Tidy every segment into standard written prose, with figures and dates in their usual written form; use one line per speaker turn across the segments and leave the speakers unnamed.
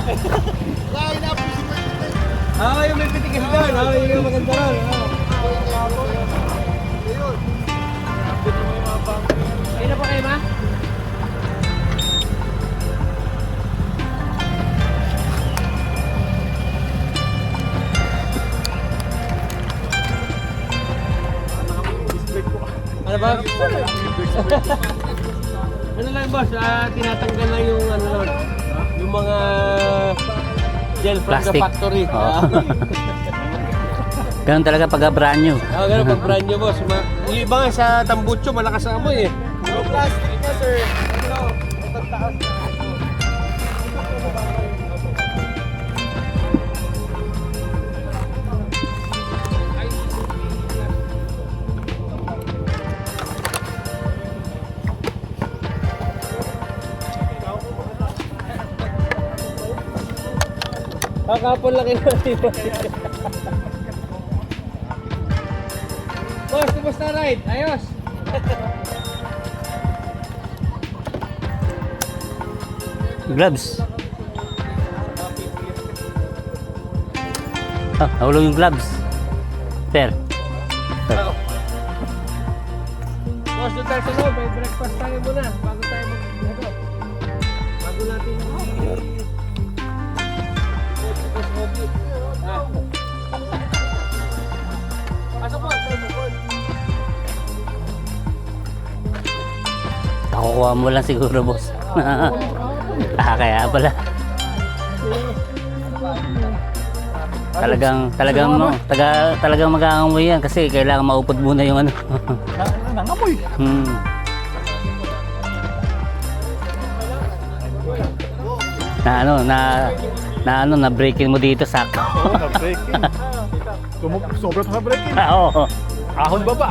Lain na po si Pwede.
Yung may pitik kasi doon. Yung maganda ron. Ayun na po kayo, ma? Ano ba? Ano lang boss, tinatanggal lang yung ano nun, yung mga gel from
Plastic.
the factory.
Oo. Ganun talaga pag brand new.
Ganun pag brand new boss. Yung iba nga sa tambucho, malakas ang amoy eh.
Yung plastic na sir. Ano? Itong taas.
Kakapon lang yun. Boss, kumusta ride? Ayos.
Gloves. Nahulog yung gloves. Sir.
Boss, doon tayo sa loob. May breakfast tayo muna. Bago tayo mag-ano. Bago natin
Nakukuha mo lang siguro, boss. Kaya pala. Talagang mag-aangoy yan kasi kailangan maupod muna yung ano.
Nangamoy.
Na breakin mo dito sakto.
Oo, na-breaking. Sobra pa sa breaking.
Oo.
Ahon ba ba?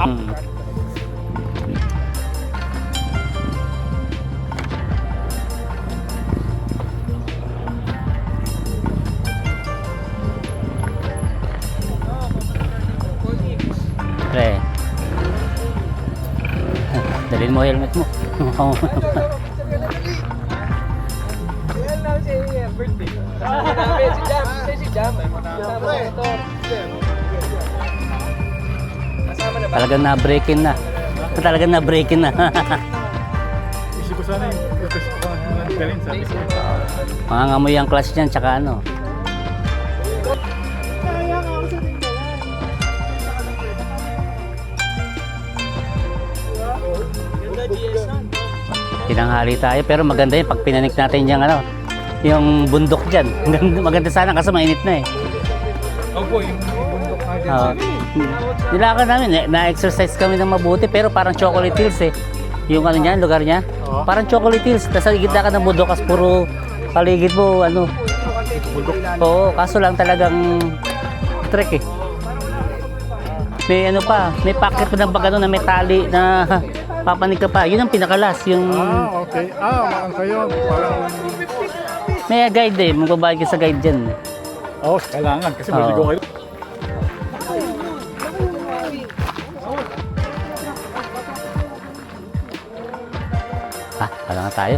Pre. Dalhin mo helmet mo.
yan lang si birthday. Si Jam. Kasama na ba?
Talagang na-breakin na.
Isip ko sana yung protest ko ng galing sabi ko.
Mangangamoy ang clutch niyan tsaka ano.
Kaya nga ako sa tinggalan.
Tinanghali tayo pero maganda yun pag pinanik natin yung ano, yung bundok dyan. Maganda sana kasi mainit na eh.
Opo, yung bundok nga dyan
Oo. Nilakad namin eh, na-exercise kami ng mabuti pero parang chocolate hills eh. Yung ano niya, lugar niya.
Oo.
Parang chocolate hills. Tapos sa gitna ka ng bundok kasi puro paligid mo ano.
bundok.
Oo, kaso lang talagang trek eh. May ano pa, may packet pa ng bagano na may tali na papanig ka pa. Yun ang pinakalas, yung
Okay. Makan kayo. Parang...
may guide eh, magbabayad ka sa guide dyan.
Kailangan kasi
Oo.
maligo kayo.
Wala nga tayo.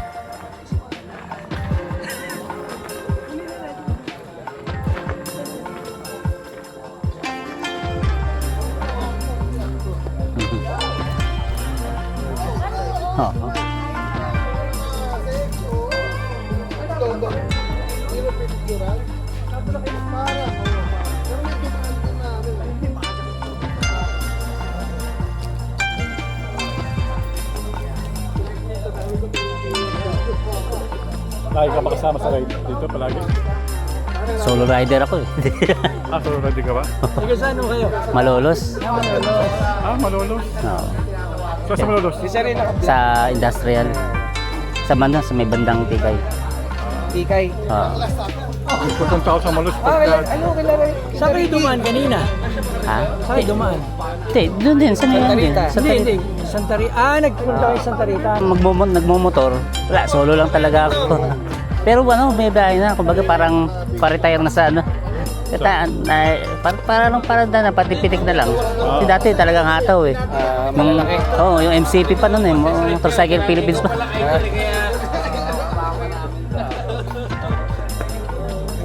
Oo.
Lagi ka pa kasama sa ride dito palagi.
Solo rider ako eh.
Solo ride ka ba?
Sige, saan mo kayo?
Malolos.
Malolos.
Oo.
Sa Malolos?
Isa rin ako.
Sa industrial. Sa Manda, sa may bandang Tikay.
Tikay.
Oo.
Pupunta tao sa Malolos.
Kilala. Saan kayo dumaan kanina?
Ha?
Saan kayo dumaan?
Hindi, doon din. Sa may ano din. Sa
Hindi. Santa Rita. Nagpunta kayo sa Santa Rita.
Nagmumotor. Wala, solo lang talaga ako. Pero ano, may bahay na. Kumbaga parang pa-retire na sa ano. Parang na patipitik na lang. Kasi dati talagang hataw eh. Yung MCP pa nun eh. Motorcycle Philippines pa.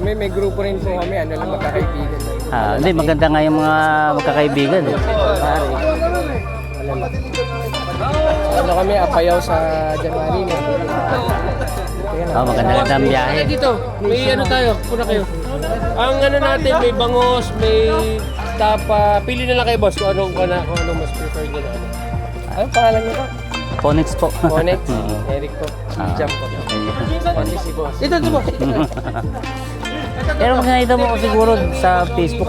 May grupo rin po kami, ano lang, magkakaibigan lang.
Hindi, maganda nga yung mga magkakaibigan. Eh.
Pare. Ano kami, apayaw sa January.
Maganda ang biyahe.
Dito, may ano tayo, puna kayo. Ang ano natin, may bangos, may tapa. Pili na lang kayo, boss, kung anong mas prefer nyo na ano. Ano pangalan nyo ba?
Conex po.
Conex, Eric po, Jam po. Si boss. Ito, boss.
Pero makikita mo ko siguro sa Facebook.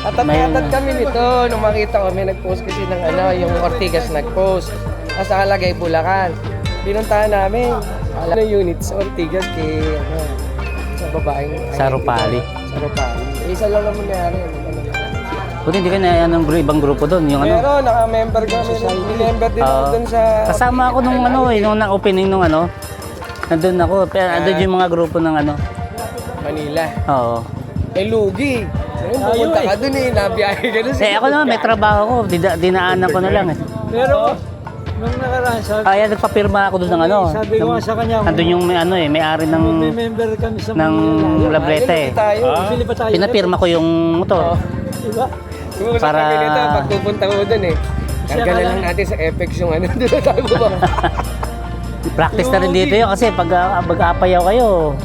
Atat kami nito, nung makita ko, may nag-post kasi ng ano, yung Ortigas nag-post. Tapos nakalagay Bulacan. Pinuntahan namin. Alam ng units, Ortigas kay, ano, sa babaeng.
Sa Rupali.
Sa Rupali. Isa lang naman nangyari.
Buti hindi ka na ng ibang grupo doon. Yung ano.
Pero naka-member kami. Member din ako doon sa...
Kasama ako nung ano nung na-opening nung ano. Nandun ako. Pero andun yung mga grupo ng ano.
Manila.
Oo.
May lugi. Ayun, pumunta ka doon eh. Nabiyahe ka doon.
Ako naman may trabaho ko. Dinaanan ko na lang eh.
Pero, nung nakaraan,
Kaya nagpapirma ako doon ng ano.
sabi ko nga sa kanya,
Andun yung may ano eh, may-ari ng
may member kami sa
ng Labreta eh.
Bili pa tayo.
Pinapirma ko yung motor.
Diba?
Para...
Para-
Kami nito, pag pupunta ko doon eh. Karga na lang natin sa Apex yung ano. Doon na tayo ba?
Practice na rin dito yun kasi pag mag-aapayaw kayo,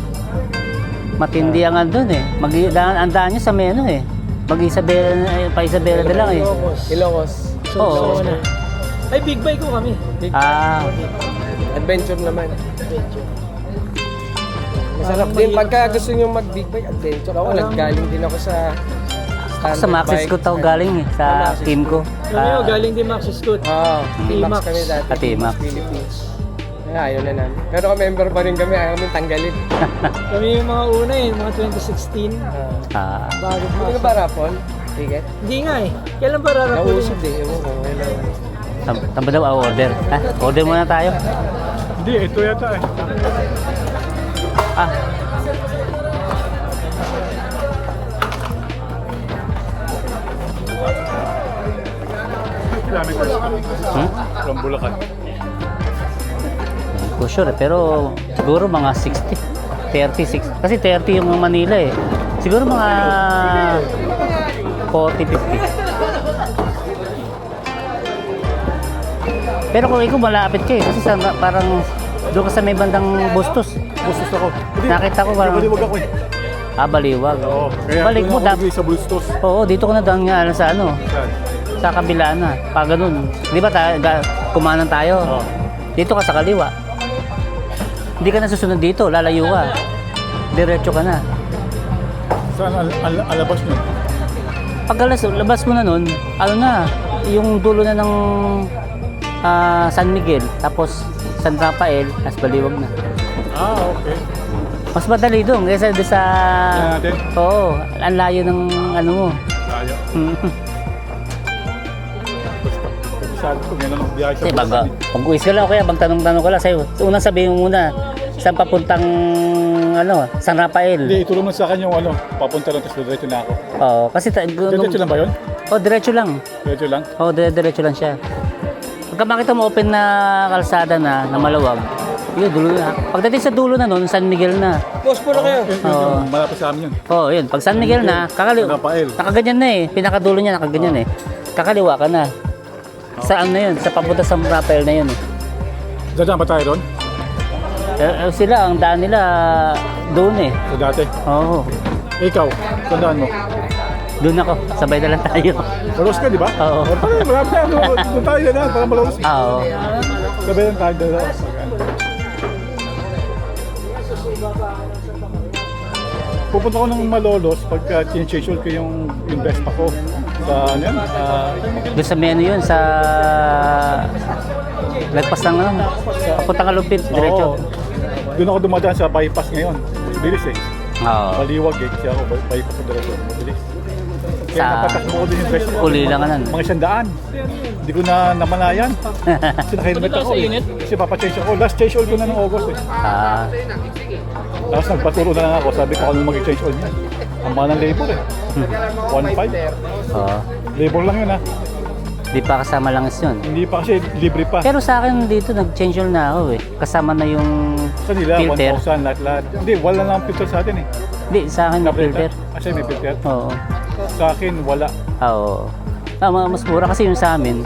matindi ang andun eh. Ang daan nyo sa may ano eh. Pa Isabela na lang eh.
Ilocos.
Oo.
Ay, big bike ko kami.
Adventure naman. Masarap din. Pagka gusto nyo mag-big bike, adventure. Ako, naggaling din ako sa
Sa Maxis Scoot ako galing eh, sa team ko.
Kami galing din Maxis Scoot.
Oo, T-Max
T-Max.
kami dati.
T-Max.
Philippines. Ayaw na namin. Pero member pa rin kami, ayaw kami tanggalin.
Kami yung mga una eh, mga 2016. Bago
Hindi ka ba rapon? Ticket?
Hindi nga eh. Kailan ba rarapulin?
Nausod eh. Ewan ko.
Tamba daw order. Order muna tayo.
Hindi, ito yata eh.
Ah,
Kilometers from Bulacan.
hindi ko sure eh, pero siguro mga 60. 36. Kasi 30 yung Manila eh. Siguro mga 40, 50. Pero kung ikaw malapit ka eh, kasi parang doon ka sa may bandang Bustos.
Bustos ako.
Nakita ko parang...
Baliwag ako eh.
Baliwag.
Oo. Kaya
Balik mo,
ako sa Bustos.
Oo, dito ko na daan nga sa ano,
Saan?
sa kabila na. Pa ganun. Di ba kumanan tayo?
Oo.
Dito ka sa kaliwa. Hindi ka na susunod dito, lalayo ka. Diretso ka na.
Saan alabas nyo?
Pag labas mo na nun, ano na, yung dulo na ng San Miguel, tapos San Rafael, as baliwag na.
Okay.
Mas madali doon kaysa doon sa...
Yan natin?
Oo, ang layo ng ano mo.
Tayo. Sabi ko, yan ang biyahe sa
Kasi
Bulacan.
pag-uwis ka lang, kaya magtanong-tanong ka lang sa'yo. Unang sabihin mo muna, saan papuntang ano, San Rafael.
Hindi, itulong mo sa akin yung ano, papunta lang, tapos diretso na ako.
Oo, kasi...
Diretso lang ba yun?
Diretso lang.
Diretso lang?
Oo, diretso lang siya. Pagka makita mo open na kalsada na maluwag, yun, dulo na. Pagdating sa dulo na nun, San Miguel na.
Boss po na kayo.
Yun, malapit sa amin yun.
Oo, yun. Pag San Miguel na,
San Rafael.
nakaganyan na eh. Pinakadulo niya, nakaganyan eh. Kakaliwa ka na. Saan na yun? Sa papunta sa Rafael na yun eh.
Dadaan ba tayo doon?
Sila, ang daan nila doon eh.
Sa dati.
Oo.
Ikaw, tandaan mo.
Doon ako. Sabay na lang tayo.
Malos ka, di ba?
Oo.
Parang marami na. Doon tayo na, parang malos.
Oo.
Sabay lang tayo doon. Pupunta ko ng Malolos pagka change ko yung Vespa ko sa ano yan?
Doon sa menu yun, sa... Lagpas ng ano, papunta ka Lupit, diretso.
Oo. Doon ako dumadaan sa bypass ngayon. Bilis eh.
Oo.
Baliwag eh. Kasi ako bypass ko diretso. Bilis. Kaya
Sa-
napatakbo ko din yung Vespa ko.
Uli lang ka nun.
Mga 100. Hindi ko na namalayan. Kasi naka-helmet ako eh. Kasi papachange ako. Last change oil ko na ng August eh. Tapos nagpaturo na lang ako. Sabi ko kung mag-change oil niya. Ang mahal ng labor eh. 1.5.
Oo.
Labor lang yun ha.
Di pa kasama langis yun.
Hindi pa kasi libre pa.
Pero sa akin dito, nag-change oil na ako eh. Kasama na yung
Sa nila,
filter.
1,000 lahat-lahat. Hindi, wala lang ang filter sa atin eh.
Hindi, sa akin may filter.
Kasi may filter.
Oo.
Sa akin, wala.
Oo. Mas mura kasi yung sa amin,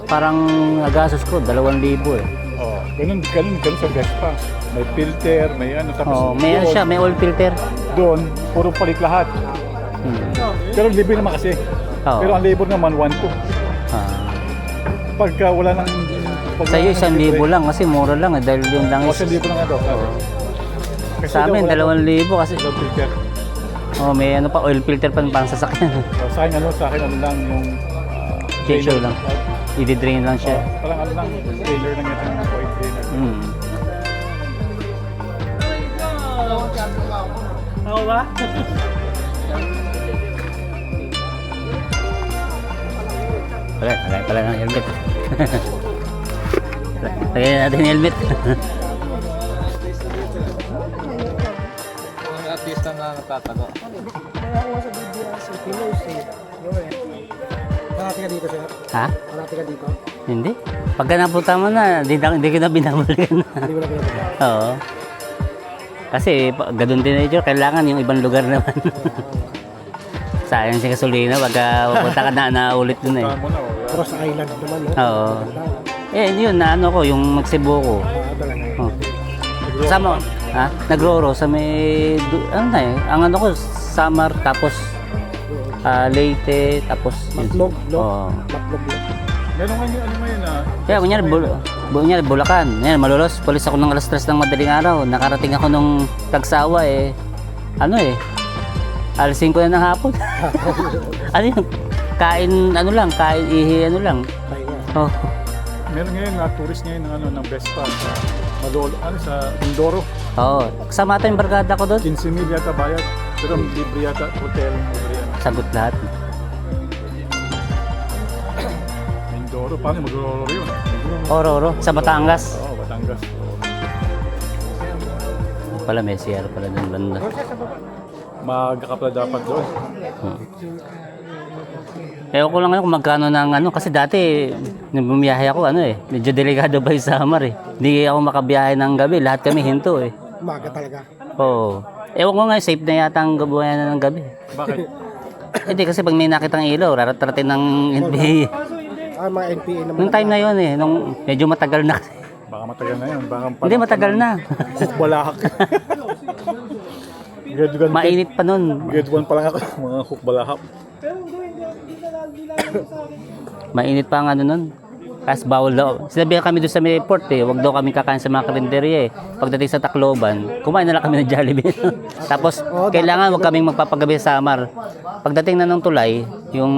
parang nagasos ko, 2,000 eh.
Oh, ganun sa Vespa. May filter, may ano. Tapos
Oo, may ano
doon-
siya, may oil filter.
Doon, puro palit lahat. Pero libre naman kasi.
Oo.
Pero ang labor naman, 1,200.
Ah.
Pagka wala nang...
Sa'yo, 1,000 lang kasi mura lang eh, dahil yung lang
O,
is...
1,000 lang ito. Kasi
Sa amin,
daw, wala
2,000 kasi...
daw filter.
May ano pa, oil filter pa pang sasakyan.
O, sa akin ano lang yung...
Change oil lang. I-drain lang siya.
Parang ano lang, trailer lang yata yung oil trailer.
Ako ba?
Pala ng helmet. Lagay natin yung helmet.
Artista na natatago.
Kaya ako sa BBS, Pinos eh. Parati ka dito, sir?
Ha?
Parati ka dito?
Hindi. Pagka napunta mo na, hindi ko na binabalikan.
Hindi mo na pinapagod.
Oo. Kasi ganun din na kailangan yung ibang lugar naman. Sayang si gasolina pagka pupunta ka na naulit dun eh.
Saan mo na, o.
Pero sa island naman, no?
Oo. Yun na ano ko, yung magsibo ko.
Talaga.
Oh. Kasama, Nagroro sa may, ano na eh, ang ano ko, Samar, tapos Leyte, tapos...
Matlog, no?
Oo.
Matlog, no?
Meron nga yung ano ngayon na...
Kaya kunyari, Bulacan. Yan, malulos. Polis ako ng alas 3 ng madaling araw. Nakarating ako nung Tagsawa eh. Alas 5 na ng hapon. Ano yun? Kain ihi lang. Oh.
Meron ngayon na tourist ngayon ng ano ng Vespa sa Malolo, sa Mindoro.
Oo. Kasama ata yung barkada ko doon.
15 mil yata bayad. Pero libre yata hotel, libre yan.
Sagot lahat.
Mindoro, paano Mindoro yun?
Ororo. Sa Batangas.
Oo, Batangas.
Pala may CR pala doon banda.
Maaga ka pala dapat doon.
Ewan ko lang ngayon kung magkano ng ano. Kasi dati, nung bumiyahe ako, medyo delikado ba yung Samar eh. Hindi ako makabiyahe ng gabi. Lahat kami hinto eh.
Umaga talaga.
Oo. Ewan ko nga, safe na yata ang gabuhayan ng gabi.
Bakit?
Hindi kasi pag may nakitang ilaw, raratratin ng NPA.
Mga NPA naman.
Nung time na yun eh, nung medyo matagal na kasi.
Baka matagal na yun. Baka
Hindi, matagal na.
hukbalahak. Grade 1
Mainit pa nun.
Grade 1 pa lang ako. Mga hukbalahak.
Mainit pa ang ano nun. Kasi bawal daw. Sinabihan kami doon sa may port eh, huwag daw kami kakain sa mga karinderya eh. Pagdating sa Tacloban, kumain na lang kami ng Jollibee. Tapos, kailangan huwag kaming magpapagabi sa Samar. Pagdating na ng tulay, yung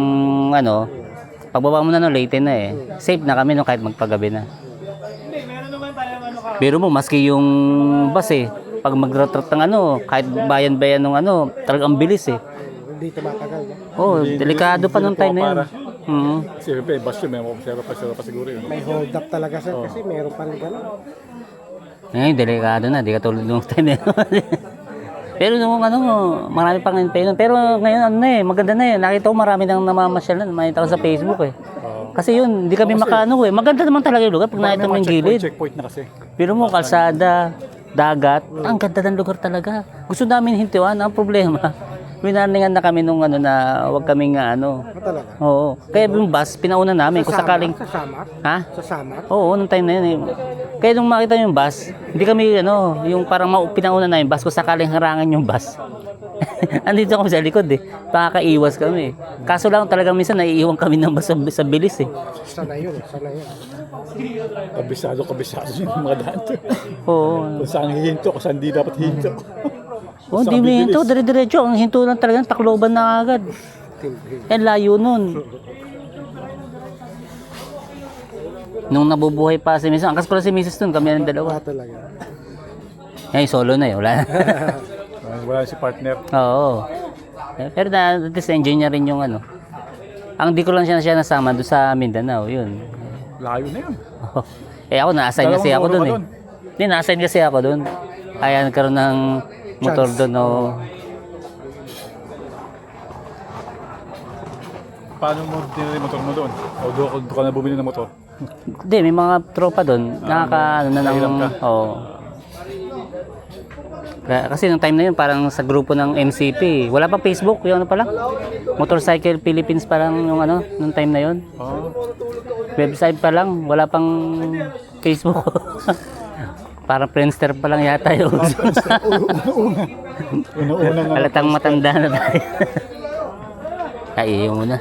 pagbaba mo na ng Leyte na eh. Safe na kami nung kahit magpagabi na. Pero mo, maski yung bus eh, pag mag-road trip ng kahit bayan-bayan ng talagang bilis eh.
Hindi tumatagal, no?
Oh, delikado pa nung time na yun.
Kasi bus yun, may observa pa siguro yun.
May hold up talaga, sir, kasi meron pa rin gano'n.
Ngayon, delikado na, di katulad nung time na yun. Pero nung marami pang NPA. Pero ngayon maganda na yun. Nakita ko marami nang namamasyal na, nakita ko sa Facebook eh. Kasi yun, hindi kami maganda naman talaga yung lugar pag nakita mo yung gilid.
Checkpoint na kasi.
Pero mo, kalsada, dagat, ang ganda ng lugar talaga. Gusto namin hintuan, ang problema. Winarningan na kami nung na wag kaming
Talaga?
Oo. Kaya yung bus, pinauna namin kung sakaling...
Sa Samar?
Ha?
Sa Samar?
Oo, nung time na yun eh. Kaya nung makita yung bus, hindi kami yung parang pinauna na yung bus kung sakaling harangan yung bus. Andito kami sa likod eh. Pakakaiwas kami. Kaso lang talagang minsan naiiwan kami ng bus sa bilis eh.
Sana yun.
Kabisado yung mga daan.
Oo.
Kung saan hihinto, kung saan di dapat hinto.
Oh, hindi mo hinto. Dire-diretso. Ang hinto lang talagang Tacloban na agad. Layo nun. Nung nabubuhay pa si Mrs. Angkas ko lang si Mrs. nun. Kami ng dalawa.
Talaga.
Ngayon, solo na eh. Wala na.
Wala si partner.
Oo. Pero at least enjoy niya rin yung Ang di ko lang siya nasama doon sa Mindanao. Yun.
Layo na yun.
Ako, na-assign kasi ako doon eh.
doon.
Hindi, na-assign kasi ako doon. Kaya nagkaroon ng motor doon.
Paano mo dinili yung motor mo doon? O doon ka na bumili ng motor?
Hindi, may mga tropa doon. Nakaka,
nahiram ka?
Oo. Kasi nung time na yun, parang sa grupo ng MCP, wala pang Facebook, yung ano pa lang. Motorcycle Philippines parang yung ano, nung time na yun.
Oh.
Website pa lang, wala pang Facebook. Parang Friendster pa lang yata yun.
Una-una nga.
Halatang matanda na tayo. Kaiyo muna.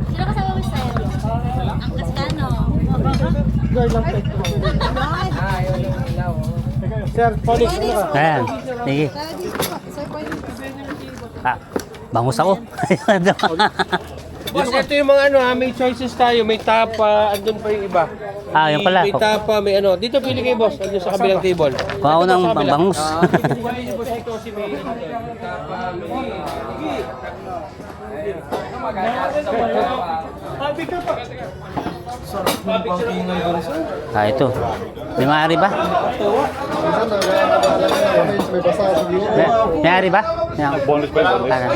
Sino kasama mo sa'yo? Ang Cascano.
Ayan, sige. Ah, bangus ako.
Boss, ito yung mga ano ha, may choices tayo, may tapa, andun pa yung iba.
Ah, yung pala.
May tapa, may ano. Dito pili kayo boss, andun sa kabilang table.
Kung ako ng bangus.
Kuhanin niyo boss ito kasi may tapa,
Ah, ito. May maaari ba? May maaari ba?
Bonus pa yun.
Tara.